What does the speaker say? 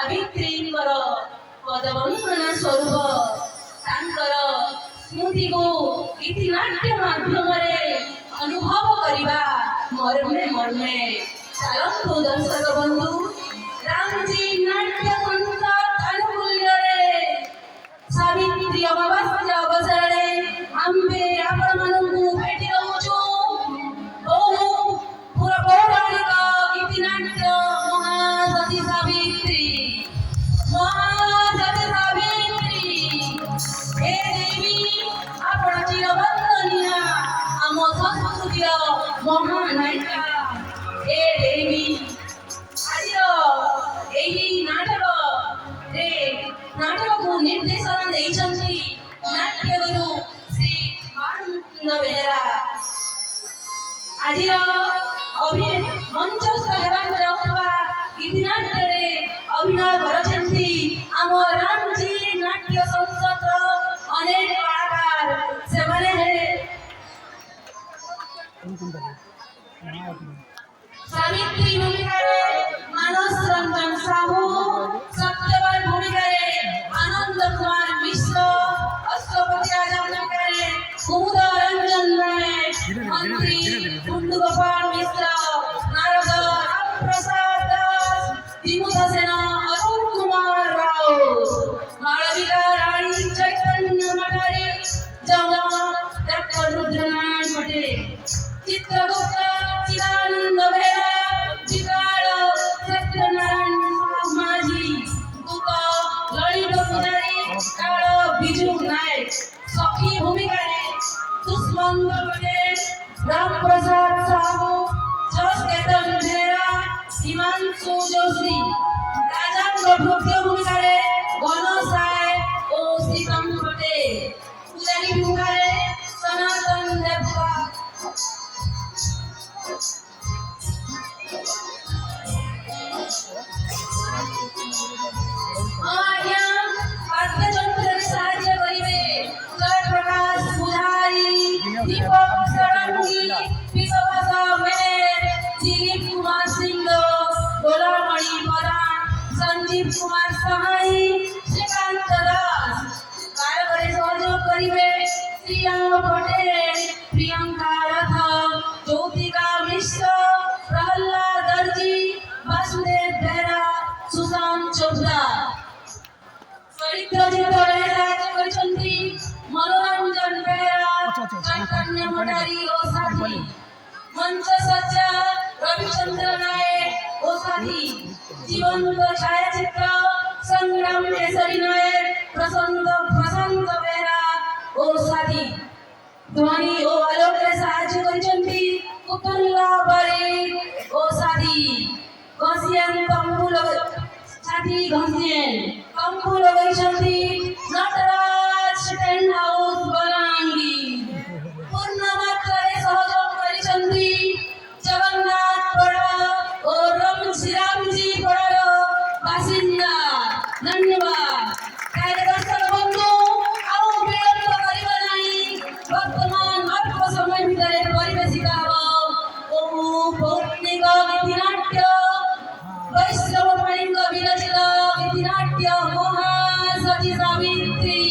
ସାବିତ୍ରୀଙ୍କର ପଦବନ୍ଦନା ସ୍ୱରୂପ ତାଙ୍କର ସ୍ମୃତିକୁ ଗୀତିନାଟ୍ୟ ମାଧ୍ୟମରେ ଅନୁଭବ କରିବା ମର୍ମେ ମର୍ମେ। ଚାଲନ୍ତୁ ଦର୍ଶକ ବନ୍ଧୁ, ରାମଜୀ ନାଟ୍ୟ କନସର୍ଟ ଆନୁକୂଲ୍ୟରେ ସାବିତ୍ରୀ ଅମାବାସ୍ୟା ଅବସରରେ ଆମ୍ଭେ ଆପଣମାନଙ୍କୁ ଭେଟି ରହୁଛୁ। ବହୁ ପୌରାଣିକ ଗୀତିନାଟ୍ୟ ମହାସତୀ ସାବିତ୍ରୀ। ମହାସତୀ ସାବିତ୍ରୀ ହେ ଦେବୀ, ଆପଣ ଚିରବନ୍ଦନୀୟ, ଆମ ସଂସ୍କୃତିର ମହାନାୟିକା। ହେ ଦେବୀ, ଆଜିର ଏହି ନାଟକକୁ ନିର୍ଦ୍ଦେଶନା ଦେଇଛନ୍ତି ନାଟ୍ୟଗୁରୁ ଶ୍ରୀ ବାଳମୁକୁନ୍ଦ ବେହେରା। ଆଜିର ମଞ୍ଚସ୍ଥ ହେବାକୁ ଯାଉଥିବା ଗୀତିନାଟ୍ୟରେ ଅଭିନୟ କରିଛନ୍ତି ଆମ ରାମଜୀ ନାଟ୍ୟ ସଂସଦର ଅନେକ କଳାକାର। ସେମାନେ ହେଲେ ସାବିତ୍ରୀ ଭୂମିକାରେ ମାନସ ରଞ୍ଜନ ସାହୁ, ସତ୍ୟବାନ ଭୂମିକାରେ ଆନନ୍ଦ କୁମାର ମିଶ୍ର, ଅଷ୍ଟପତି ରାଜା ଭୂମିକାରେ କୁମୁଦ ରଞ୍ଜନ ରାୟ, ମନ୍ତ୍ରୀ କୁଣ୍ଡୁ ଗୋପାଳ ମିଶ୍ର, ନାରଦ ରାମପ୍ରସାଦ ଦାସ, ବିମୁଧ ସେନ, ଅରୁଣ କୁମାର ରାଓ, ମାଳବିକା ରାଣୀ ଚୈତନ୍ୟ ମଠାରୀ, ଜମା ଡକ୍ଟର ରୁଦ୍ରନାରାୟଣ ପଟେଲ, ଚିତ୍ରଗୁପ୍ତ ଚିଦାନନ୍ଦ ବେହେରା, ବିକାଳ ସତ୍ୟନାରାୟଣ ମାଝୀ, ଦୂତ ଲଳିତ ପୂଜାରୀ, କାଳ ବିଜୁ ନାୟକ। ସଖୀ ଭୂମିକାରେ ସୁଷ୍ମନ୍ତ ପଟେଲ, ରାମପ୍ରସାଦ ସାହୁ, ଯଶ କେତନ ବେହେରା, ହିମାଂଶୁ ଯୋଶୀ। ରାଜାଙ୍କ ଭୃତ୍ୟ ଭୂମିକାରେ ଘନ ସାଏ ଓ ଶ୍ରୀକାନ୍ତ ପଟେଲ। ପୂଜାରୀ ଭୂମିକାରେ ସନାତନ ଦେବତା। ଆଜ୍ଞା, ବାଦ୍ୟଯନ୍ତ୍ରରେ ସାହାଯ୍ୟ କରିବେ ଜୟପ୍ରକାଶ ପୂଜାରୀ, ଦୀପକ ଷଡ଼ଙ୍ଗୀ, ବିଶ୍ୱଭାଷ ମେହେର, ଦିলীପ କୁମାର ସିଂହ, ଗୋଲାମଣି ପ୍ରଧାନ, ସଞ୍ଜୀବ କୁମାର ସାହାଇ, ଶ୍ରୀକାନ୍ତ ଦାସ। ଗାୟକରେ ସହଯୋଗ କରିବେ ଶ୍ରୀରାମ ପଟେଲ, ପ୍ରିୟଙ୍କା ରଥ, ଜ୍ୟୋତିକା ମିଶ୍ର, ପ୍ରହଲ୍ଲାଦ ଦର୍ଜୀ, ବାସୁଦେବ ବେହେରା, ସୁଶାନ୍ତ ଚୋପଡ଼ା। ଚରିତ୍ର ଚିତ୍ରରେ ସାହାଯ୍ୟ କରିଛନ୍ତି ମନୋରଞ୍ଜନ ବେହେରା, ଚୈତନ୍ୟ ମଠାରୀ ଓ ସାଥୀ। ମଞ୍ଚ ସଜ୍ଜା ରବିଚନ୍ଦ୍ର ନାୟକ ଓ ସାଥୀ। ଜୀବନ୍ତ ଛାୟାଚିତ୍ର ସଂଗ୍ରାମ କେଶରୀ ନାୟକ, ପ୍ରଶାନ୍ତ ବେହେରା ଓ ସାଥୀ। ଧ୍ୱନି ଓ ଆଲୋକରେ ସାହାଯ୍ୟ କରିଛନ୍ତି କୁତୁଲ୍ଲା ବାରିକ ଓ ସାଥୀ। ଘଷିଆନ୍ ତମ୍ବୁ ଲଗାଇଛନ୍ତି ନଟରାଜ ଟେଣ୍ଟ ହାଉସ ବଲାଙ୍ଗୀର। ପୂର୍ଣ୍ଣ ମାତ୍ରାରେ ସହଯୋଗ କରିଛନ୍ତି ଜଗନ୍ନାଥ ପଡ଼ା ଓ ଶ୍ରୀରାମଜୀ ପଡ଼ାର ବାସିନ୍ଦା। ଧନ୍ୟବାଦ। ତାହେଲେ ଦର୍ଶକ ବନ୍ଧୁ, ଆଉ ବିଳମ୍ବ କରିବା ନାହିଁ, ବର୍ତ୍ତମାନ ଅଳ୍ପ ସମୟ ଭିତରେ ପରିବେଶିତ ହେବ ବହୁ ପୌରାଣିକ ଗୀତିନାଟ୍ୟ, ବୈଷ୍ଣବ ପାଣିଙ୍କ ବିରଚିତ ଗୀତିନାଟ୍ୟ ମହାସତୀ ସାବିତ୍ରୀ।